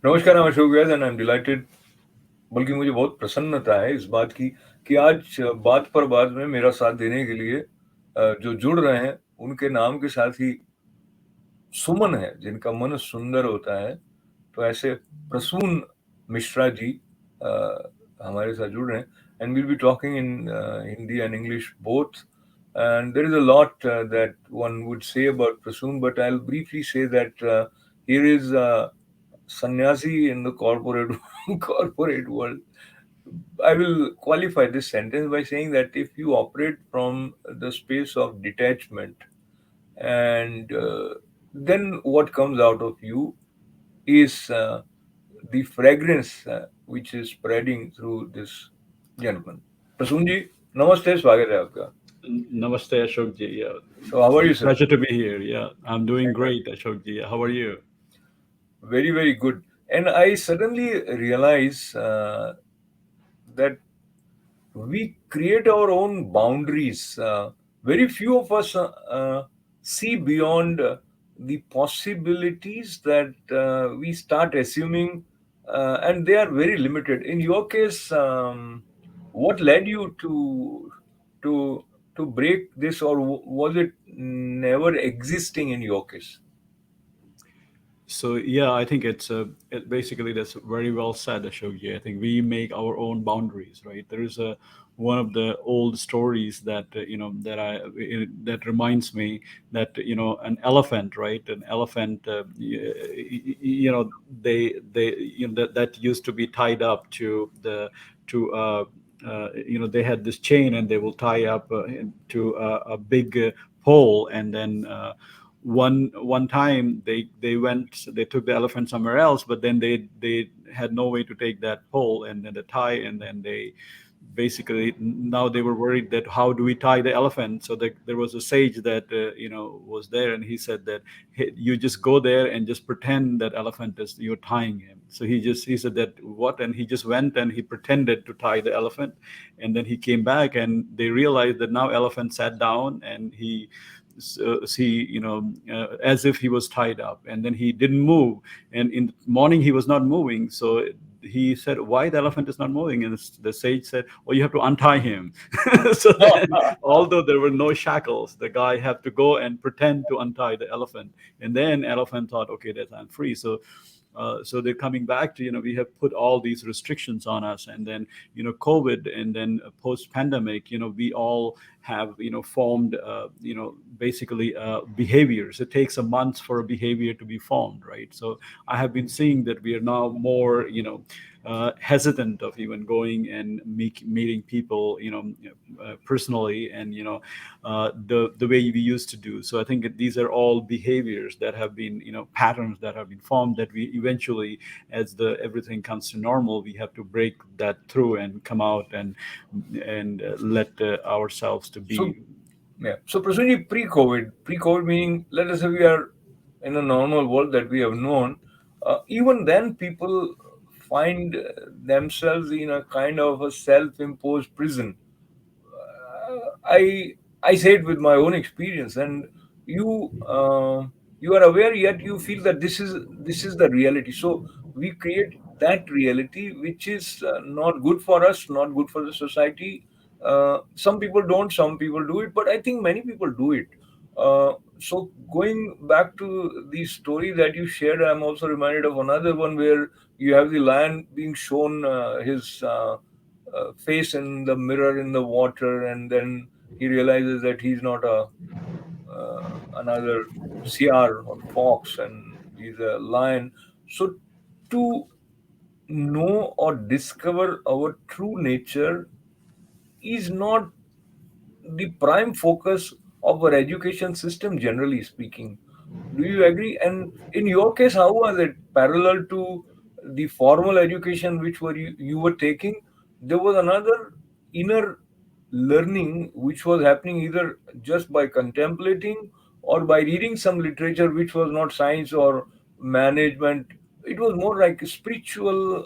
नमस्कार, I'm Ashok Vyas and I am delighted, बल्कि मुझे बहुत प्रसन्नता है इस बात की कि आज बात पर बात में मेरा साथ देने के लिए जो जुड़ रहे हैं उनके नाम के साथ ही सुमन है, जिनका मन सुंदर होता है। तो ऐसे प्रसून मिश्रा जी हमारे साथ जुड़ रहे हैं and we'll be talking in Hindi and English both. And there is a lot that one would say about Prasoon, but I'll briefly say that here is sannyasi in the corporate corporate world. I will qualify this sentence by saying that if you operate from the space of detachment, and then what comes out of you is the fragrance which is spreading through this gentleman. Prasoon ji, namaste, स्वागत है आपका. Namaste, Ashok ji. Yeah, So how are you, sir? pleasure to be here. Yeah, I'm doing great, Ashok ji. How are you? Very, very good. And I suddenly realize that we create our own boundaries. Very few of us see beyond the possibilities that we start assuming, and they are very limited. In your case, what led you to to break this, or was it never existing in your case? So yeah, I think basically that's very well said, Ashokji. I think we make our own boundaries, right? There is a one of the old stories that that reminds me that an elephant, right? An elephant, they that used to be tied up to they had this chain and they will tie up to a big pole and then. One time they took the elephant somewhere else, but then they had no way to take that pole and then the tie, and then they basically now they were worried that how do we tie the elephant. So there was a sage that was there, and he said that, hey, you just go there and just pretend that elephant is you're tying him. So he said that what, and he just went and he pretended to tie the elephant, and then he came back and they realized that now elephant sat down and he as if he was tied up, and then he didn't move, and in the morning he was not moving. So he said, why the elephant is not moving? And the sage said, oh, you have to untie him. So then, although there were no shackles, the guy had to go and pretend to untie the elephant, and then elephant thought, okay, that I'm free. So they're coming back to, we have put all these restrictions on us, and then COVID, and then post pandemic, we all have formed basically behaviors. It takes a month for a behavior to be formed, right? So I have been seeing that we are now more hesitant of even going and meeting people personally, and the way we used to do. So I think that these are all behaviors that have been patterns that have been formed, that we eventually, as the everything comes to normal, we have to break that through and come out and let ourselves to So, be. yeah. So, Prasunji, pre-COVID meaning, let us say we are in a normal world that we have known. Even then, people find themselves in a kind of a self-imposed prison. I say it with my own experience, and you you are aware, yet you feel that this is the reality. So we create that reality, which is not good for us, not good for the society. Some people don't, some people do it, but I think many people do it. So going back to the story that you shared, I'm also reminded of another one where you have the lion being shown his face in the mirror in the water, and then he realizes that he's not a another CR or fox, and he's a lion. So to know or discover our true nature is not the prime focus of our education system, generally speaking. Do you agree? And in your case, how was it parallel to the formal education which you were taking? There was another inner learning which was happening either just by contemplating or by reading some literature which was not science or management. It was more like spiritual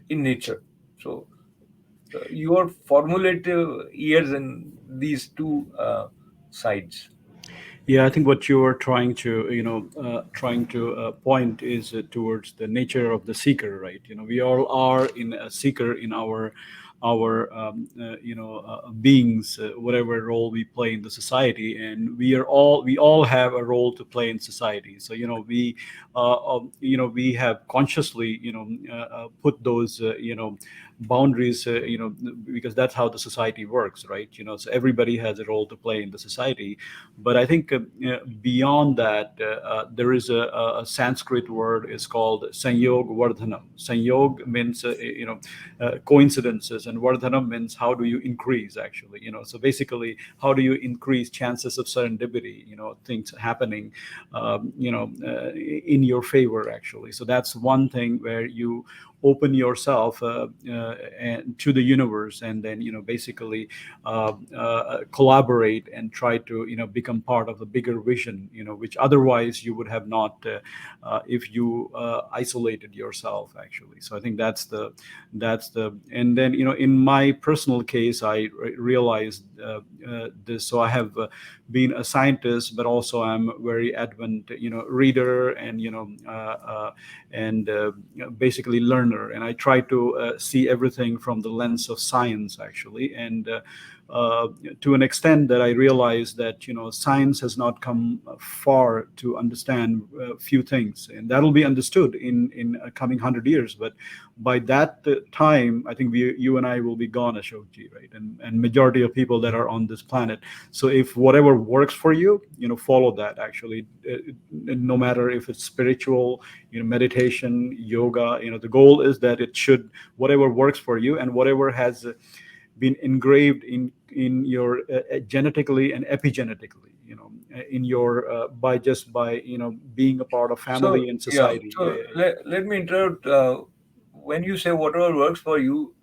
in nature. So your formulative years in these two sides. Yeah, I think what you are trying to, trying to point is towards the nature of the seeker, right? We all are in a seeker in our beings, whatever role we play in the society, and we all have a role to play in society. So we have consciously, put those, boundaries, because that's how the society works, right? So everybody has a role to play in the society. But I think beyond that, there is a Sanskrit word is called Sanyog Vardhanam. Sanyog means coincidences, and Vardhanam means how do you increase, actually. So basically, how do you increase chances of serendipity? Things happening, in your favor, actually. So that's one thing where you open yourself and to the universe, and then basically collaborate and try to become part of the bigger vision, which otherwise you would have not, if you isolated yourself, actually. So I think that's the and then in my personal case, I realized this. So I have been a scientist, but also I'm very advent reader, and and basically learner, and I try to see everything from the lens of science, actually. And uh, to an extent that I realize that science has not come far to understand a few things, and that'll be understood in a coming 100 years. But by that time, I think you and I will be gone, Ashokji, right? And majority of people that are on this planet. So if whatever works for you, follow that. Actually, no matter if it's spiritual, meditation, yoga. The goal is that it should, whatever works for you, and whatever has been engraved in your genetically and epigenetically, in your by being a part of So family and yeah, society. Yeah, so yeah, yeah. let me interrupt. When you say whatever works for you,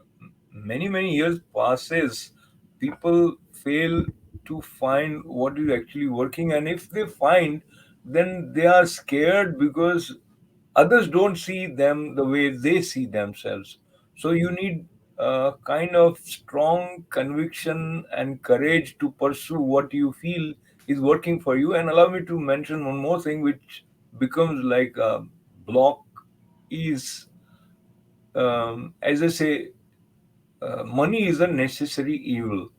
many years passes, people fail to find what is actually working, and if they find, then they are scared because others don't see them the way they see themselves. So you need a kind of strong conviction and courage to pursue what you feel is working for you. And allow me to mention one more thing, which becomes like a block, is, as I say, money is a necessary evil.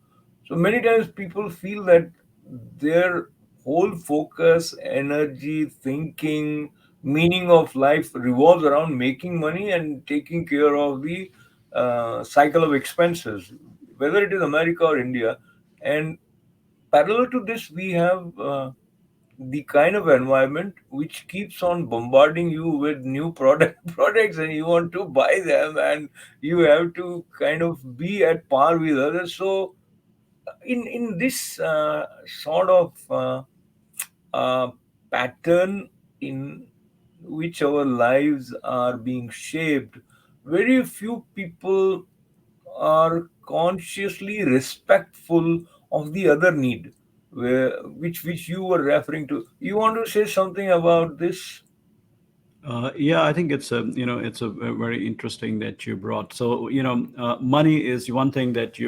So many times people feel that their whole focus, energy, thinking, meaning of life revolves around making money and taking care of the cycle of expenses, whether it is America or India. And parallel to this, we have the kind of environment which keeps on bombarding you with new products, and you want to buy them, and you have to kind of be at par with others. So in this sort of pattern in which our lives are being shaped, very few people are consciously respectful of the other need, which you were referring to. You want to say something about this? Yeah, I think it's a very interesting that you brought. So money is one thing that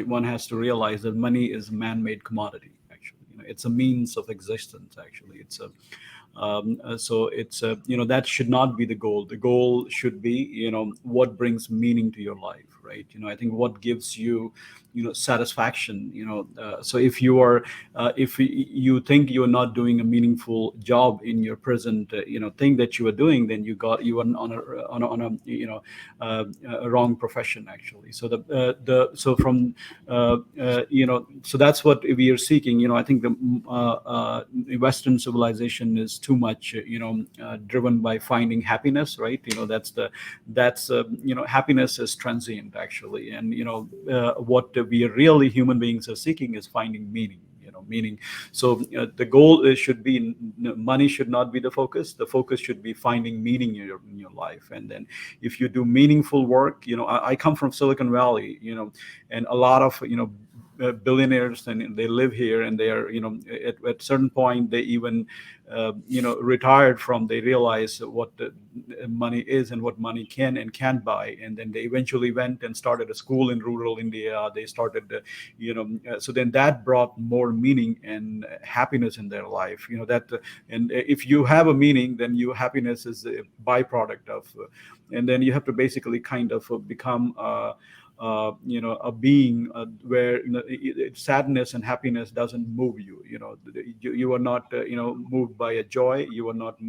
one has to realize, that money is a man-made commodity. Actually, it's a means of existence. Actually, it's a so it's that should not be the goal. The goal should be what brings meaning to your life, right? I think what gives you satisfaction. So if you are if you think you're not doing a meaningful job in your present thing that you are doing, then you are on a a wrong profession, actually. So the so from so that's what we are seeking. I think the Western civilization is too much driven by finding happiness, right? Happiness is transient, actually. And what we are really, human beings, are seeking is finding meaning. So the goal should be, money should not be the focus. The focus should be finding meaning in your life. And then if you do meaningful work, I come from Silicon Valley, and a lot of billionaires, and they live here, and they are, at certain point they even retired from, they realize what the money is and what money can and can't buy, and then they eventually went and started a school in rural India. They started so then that brought more meaning and happiness in their life, that and if you have a meaning, then your happiness is a byproduct of and then you have to basically kind of become a being where sadness and happiness doesn't move you. You are not moved by a joy. You are not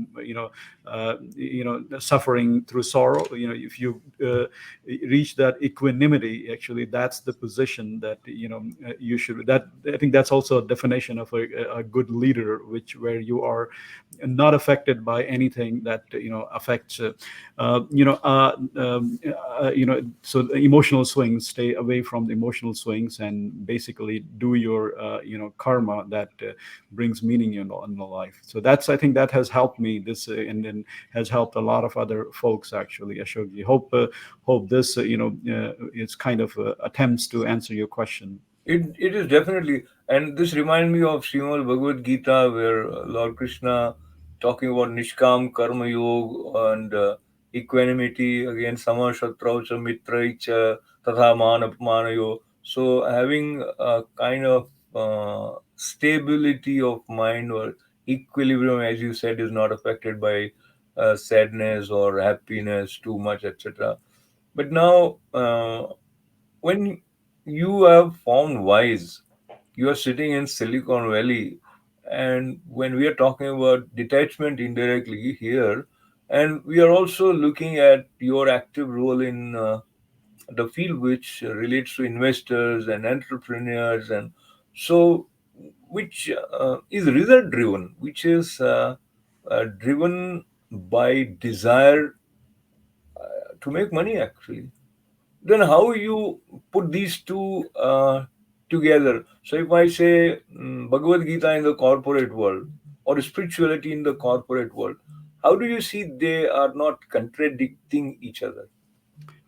suffering through sorrow. If you reach that equanimity, actually that's the position that you should. That, I think that's also a definition of a good leader, which where you are not affected by anything that affects so the emotional swings, stay away from the emotional swings, and basically do your karma that brings meaning in the life. So that's, I think that has helped me this and then has helped a lot of other folks, actually, Ashokji. Hope this is kind of attempts to answer your question. It is definitely, and this reminds me of Srimad Bhagavad Gita, where Lord Krishna talking about Nishkam Karma Yoga and equanimity again, Sama Shatraucha Mitraicha Tatha Manapmanayo. So having a kind of stability of mind or equilibrium, as you said, is not affected by sadness or happiness too much, etc. But now, when you have found wise, you are sitting in Silicon Valley, and when we are talking about detachment indirectly here, and we are also looking at your active role in the field which relates to investors and entrepreneurs, and so which is result driven, which is driven by desire to make money actually. Then how you put these two together? So if I say Bhagavad Gita in the corporate world or spirituality in the corporate world, how do you see they are not contradicting each other?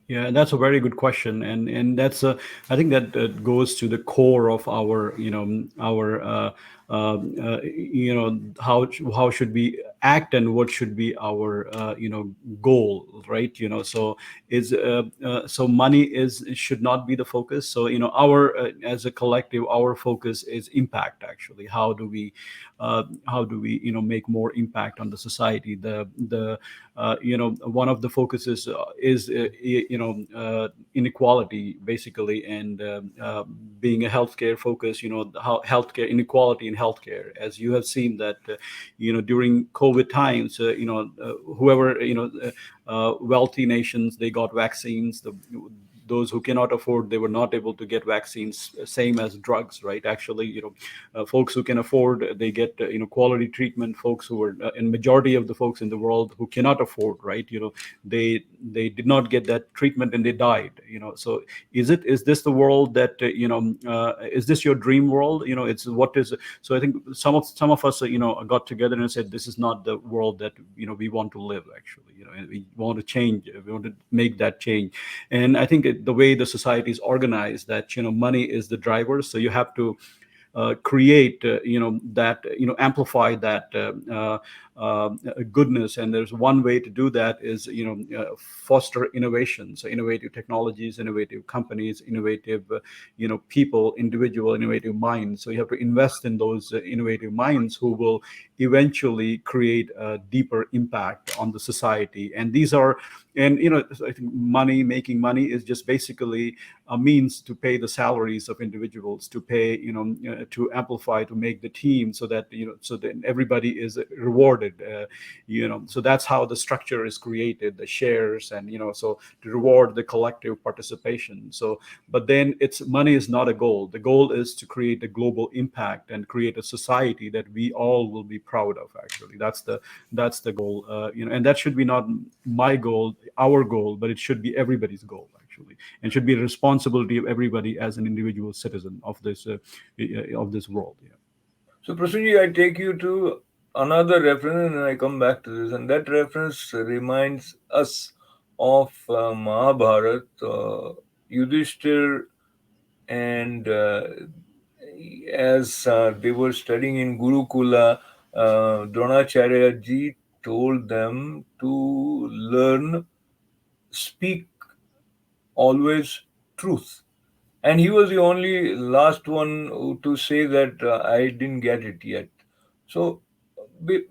Yeah, that's a very good question, and that's I think that goes to the core of our our how should we act and what should be our goal, right? So is so money is should not be the focus. So our as a collective, our focus is impact. Actually, how do we make more impact on the society? The one of the focuses is inequality, basically, and being a healthcare focus, how healthcare inequality in healthcare, as you have seen that during COVID times, whoever wealthy nations, they got vaccines. Those who cannot afford, they were not able to get vaccines, same as drugs, right? Actually, folks who can afford, they get quality treatment. Folks who were in majority of the folks in the world who cannot afford, right, they did not get that treatment and they died. So is this the world that is this your dream world? It's what is. So I think some of us got together and said, this is not the world that we want to live, actually. And we want to change, we want to make that change. And I think the way the society is organized, that money is the driver, so you have to create that amplify that goodness. And there's one way to do that is foster innovation. So innovative technologies, innovative companies, innovative people, individual innovative minds. So you have to invest in those innovative minds who will eventually create a deeper impact on the society. And these are, and I think making money is just basically a means to pay the salaries of individuals, to pay to amplify, to make the team, so that so that everybody is rewarded. So that's how the structure is created, the shares, and so to reward the collective participation. So, but then it's money is not a goal. The goal is to create a global impact and create a society that we all will be proud of. Actually, that's the goal. And that should be not my goal, our goal, but it should be everybody's goal, actually, and should be a responsibility of everybody as an individual citizen of this world. Yeah. So Prasunji, I take you to another reference and I come back to this, and that reference reminds us of Mahabharat. Yudhishthir And as they were studying in Gurukula, Dronacharya ji told them to learn, speak always truth. And he was the only last one to say that I didn't get it yet. So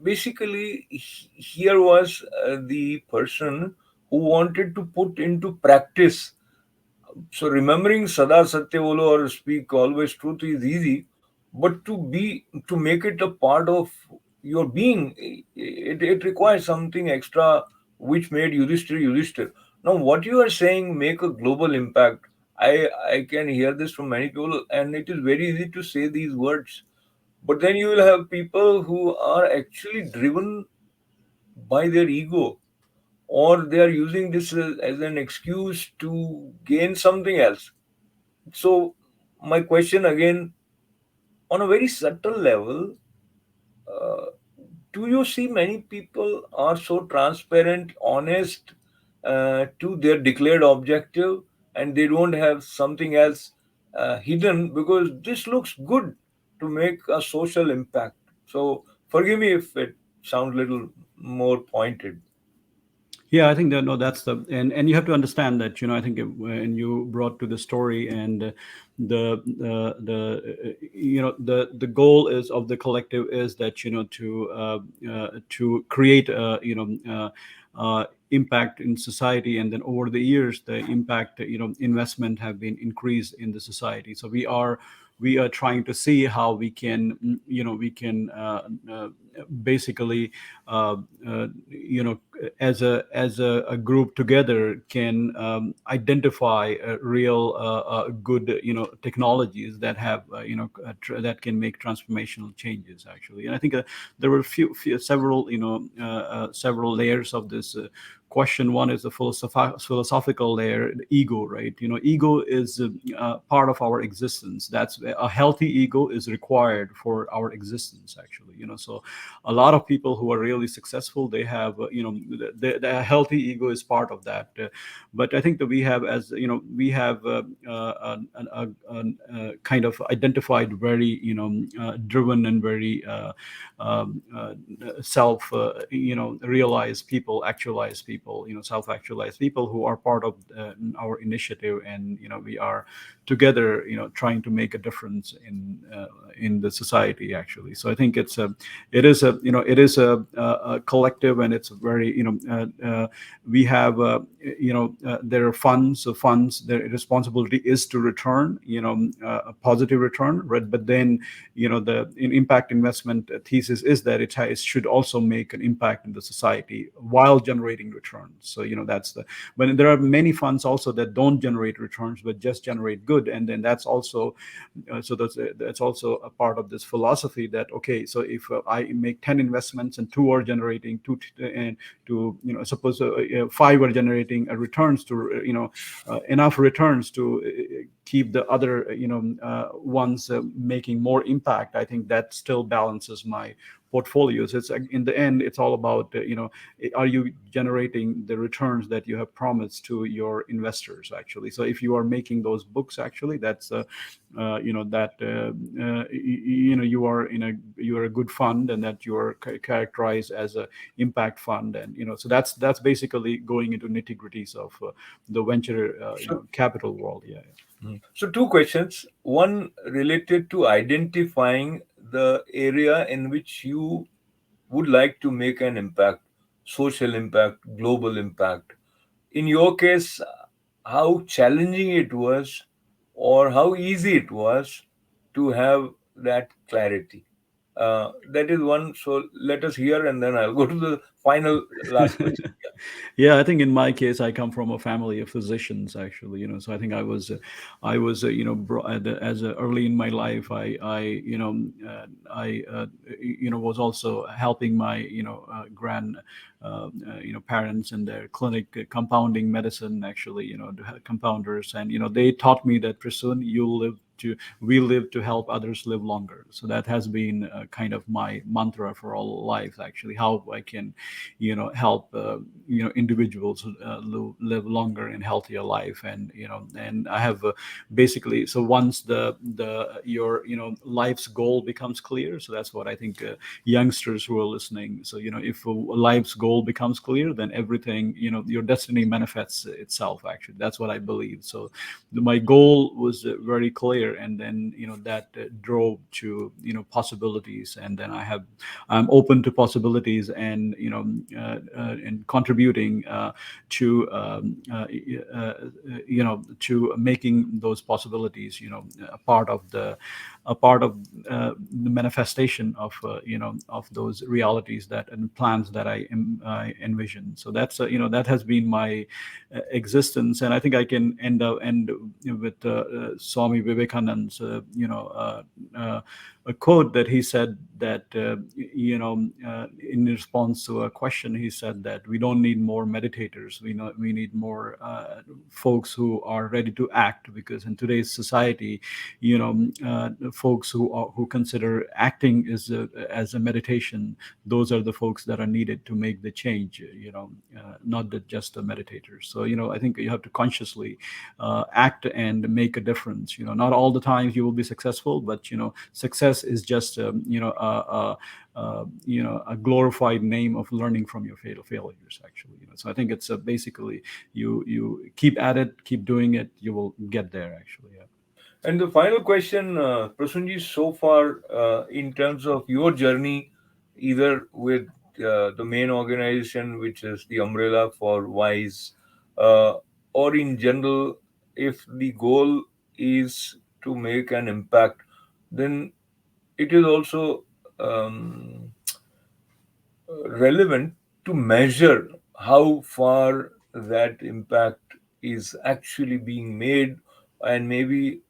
basically, here was the person who wanted to put into practice. So remembering Sada Satya Bolo or speak always truth is easy, but to make it a part of your being, it requires something extra, which made Yudhishthir Yudhishthir. Now, what you are saying make a global impact. I can hear this from many people, and it is very easy to say these words. But then you will have people who are actually driven by their ego, or they are using this as an excuse to gain something else. So, my question again, on a very subtle level, uh, do you see many people are so transparent, honest to their declared objective, and they don't have something else hidden because this looks good to make a social impact? So, forgive me if it sounds a little more pointed. Yeah, I think that no, that's the and you have to understand that I think when you brought to the story and the goal is of the collective is that to create impact in society, and then over the years the impact investment have been increased in the society. So we are trying to see how we can basically uh, as a group together can identify real good technologies that have that can make transformational changes actually. And I think there were several several layers of this question. One is the philosophical layer, the ego, right? Ego is part of our existence. That's a healthy ego is required for our existence actually. So a lot of people who are really successful, they have the healthy ego is part of that. But I think that we have, as we have kind of identified very driven and very self realized people, actualized people, self actualized people who are part of our initiative. And we are together trying to make a difference in the society actually. So I think it is a collective, and it's very we have there are funds. So funds, their responsibility is to return a positive return, right? But then the impact investment thesis is that it should also make an impact in the society while generating returns. So that's the but there are many funds also that don't generate returns but just generate good. And then that's also so that's also a part of this philosophy that, okay, so if I make 10 investments and two are generating two and to suppose five are generating returns to enough returns to keep the other ones making more impact, I think that still balances my portfolios. It's in the end, it's all about are you generating the returns that you have promised to your investors actually. So if you are making those books actually, that's that you are a good fund, and that you are characterized as a impact fund. And so that's basically going into nitty gritties of the venture So, capital world. Yeah, yeah. so two questions. One related to identifying the area in which you would like to make an impact, social impact, global impact. In your case, how challenging it was or how easy it was to have that clarity. That is one. So let us hear, and then I'll go to the final last question. Yeah, I think in my case, I come from a family of physicians, actually. So I think I was, as early in my life, I was also helping my, parents in their clinic, compounding medicine, actually, to compounders. And they taught me that, Prasun, you live to we live to help others live longer. So that has been kind of my mantra for all life, actually, how I can, help individuals live longer and healthier life. And and I have basically, so once the your life's goal becomes clear, so that's what I think, youngsters who are listening. So if life's goal becomes clear, then everything, your destiny manifests itself, actually. That's what I believe. So my goal was very clear, and then that drove to possibilities. And then I'm open to possibilities, and and contributing to to making those possibilities a part of the manifestation of of those realities that and plans that I envision. So that's that has been my existence. And I think I can end with Swami Vivekananda's a quote that he said, that in response to a question, he said that we don't need more meditators, we need more folks who are ready to act. Because in today's society, the folks who consider acting as a meditation, those are the folks that are needed to make the change, not just the meditators. So I think you have to consciously act and make a difference. Not all the times you will be successful, but success is just a glorified name of learning from your fatal failures, actually. So I think it's basically, you keep at it, keep doing it, you will get there, actually. Yeah. And the final question, Prasunji, so far, in terms of your journey, either with the main organization, which is the umbrella for WISE, uh, or in general, if the goal is to make an impact, then it is also um, relevant to measure how far that impact is actually being made, and maybe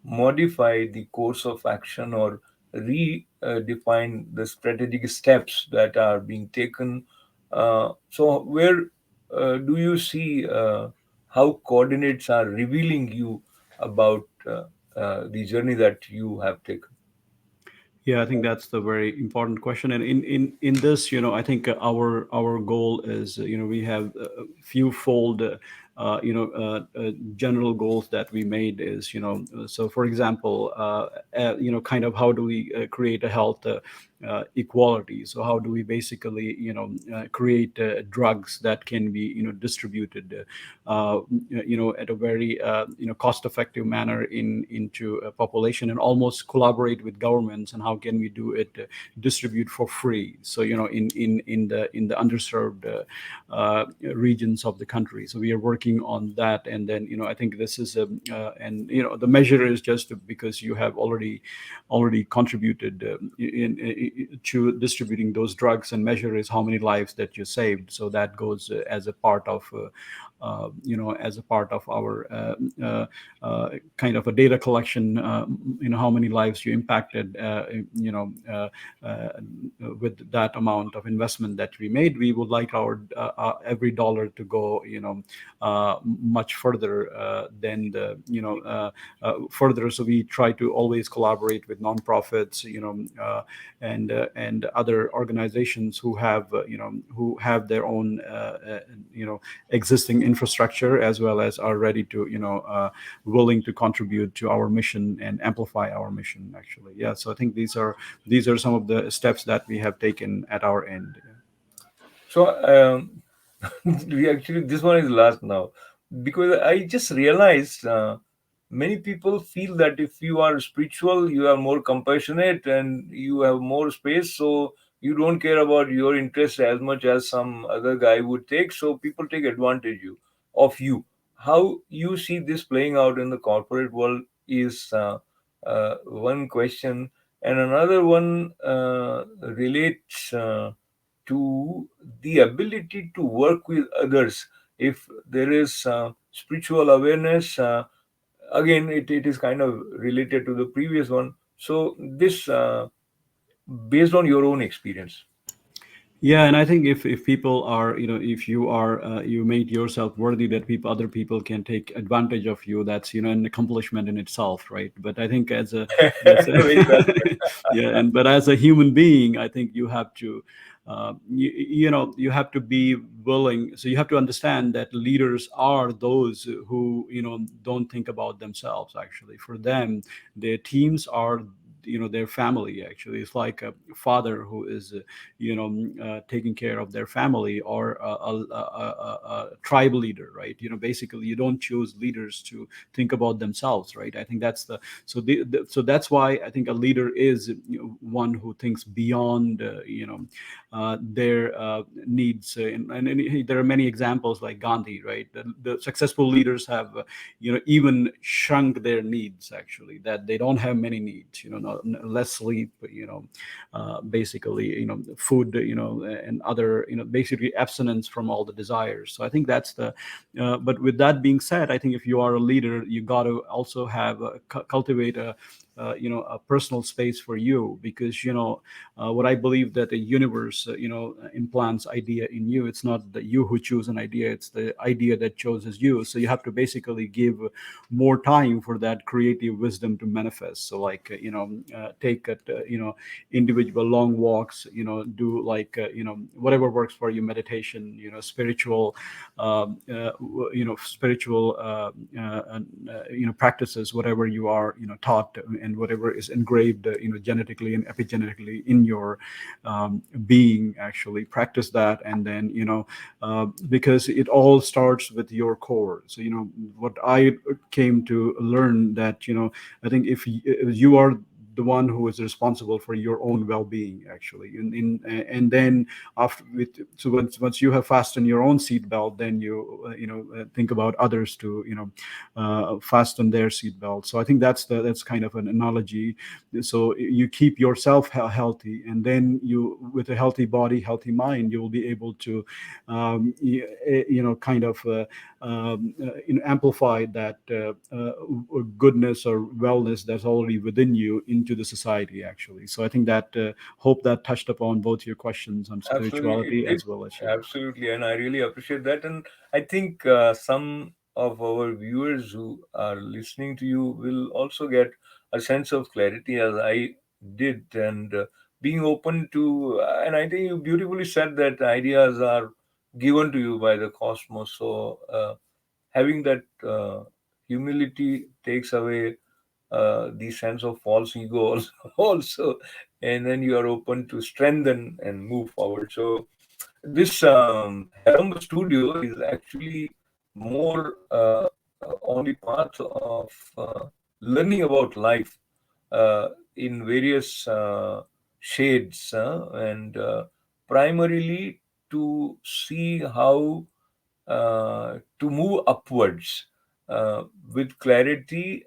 modify the course of action, or redefine the strategic steps that are being taken. So where do you see how coordinates are revealing you about the journey that you have taken? Yeah, I think that's the very important question. And in this, I think our goal is, we have a few fold, general goals that we made is, so for example, kind of how do we create a health equality. So how do we basically, create drugs that can be, distributed, at a very, cost effective manner into a population, and almost collaborate with governments. And how can we do it, distribute for free, so in the underserved regions of the country. So we are working on that. And then I think this is a and the measure is just because you have already contributed to distributing those drugs, and measure is how many lives that you saved. So that goes as a part of as a part of our kind of a data collection. How many lives you impacted, uh, with that amount of investment that we made. We would like our every dollar to go much further than the further. So we try to always collaborate with nonprofits, and other organizations who have their own existing infrastructure, as well as are ready to willing to contribute to our mission and amplify our mission, actually. Yeah, so I think these are some of the steps that we have taken at our end. So we actually, this one is last now, because I just realized many people feel that if you are spiritual, you are more compassionate and you have more space, so you don't care about your interests as much as some other guy would take. So people take advantage of you. How you see this playing out in the corporate world is one question, and another one relates to the ability to work with others. If there is spiritual awareness, again, it is kind of related to the previous one. So this, based on your own experience. Yeah, and I think if people are, if you are, you made yourself worthy that people, other people can take advantage of you, that's, an accomplishment in itself, right? But I think as Very well put. yeah, and but as a human being, I think you have to, you have to be willing. So you have to understand that leaders are those who, don't think about themselves. Actually, for them, their teams are, their family. Actually, it's like a father who is taking care of their family, or a tribe leader, right? Basically, you don't choose leaders to think about themselves, right? I think that's the so so that's why I think a leader is, one who thinks beyond, their needs. And there are many examples like Gandhi, right? The successful leaders have, even shrunk their needs, actually, that they don't have many needs, less sleep, basically, food, and other, basically abstinence from all the desires. So I think that's the but with that being said, I think if you are a leader, you got to also have cultivate a personal space for you, because what I believe, that the universe, implants idea in you. It's not that you who choose an idea, it's the idea that chooses you. So you have to basically give more time for that creative wisdom to manifest. So like, take it, individual long walks, do like, whatever works for you, meditation, spiritual, spiritual, practices, whatever you are, taught, and whatever is engraved, genetically and epigenetically in your, being. Actually practice that, and then, because it all starts with your core. So what I came to learn, that I think if you are the one who is responsible for your own well-being, actually, and then after with so once you have fastened your own seatbelt, then think about others to fasten their seatbelt. So I think that's kind of an analogy. So you keep yourself healthy, and then you, with a healthy body, healthy mind, you will be able to kind of amplify that goodness or wellness that's already within you into the society, actually. So I think that, hope that touched upon both your questions on Absolutely, it spirituality did. as well as Absolutely, and I really appreciate that. And I think some of our viewers who are listening to you will also get a sense of clarity, as I did, and being open to. And I think you beautifully said that ideas are given to you by the cosmos. So having that humility takes away the sense of false ego also, also, and then you are open to strengthen and move forward. So this Heramba studio is actually more on the path of learning about life in various shades, and primarily to see how to move upwards with clarity,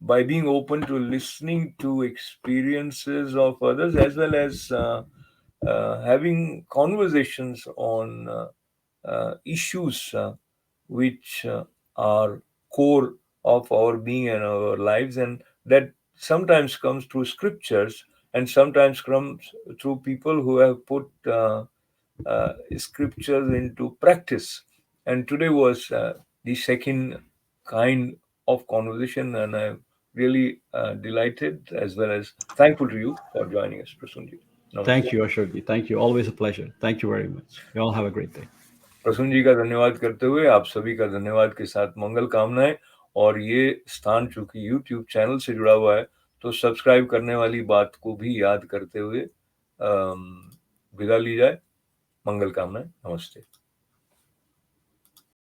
by being open to listening to experiences of others, as well as having conversations on issues which are core of our being and our lives, and that sometimes comes through scriptures and sometimes comes through people who have put scriptures into practice. And today was the second kind of conversation, and I'm really delighted as well as thankful to you for joining us, Prasunji. Thank Namaste. you, Ashok. Thank you. Always a pleasure. Thank you very much. You all have a great day. Prasoon जी का धन्यवाद करते हुए आप सभी का धन्यवाद के साथ मंगल कामनाएं। और ये स्थान चूंकि YouTube चैनल से जुड़ा हुआ है, तो सब्सक्राइब करने वाली बात को भी याद करते हुए विदा ली जाए। मंगल कामनाएं। नमस्ते।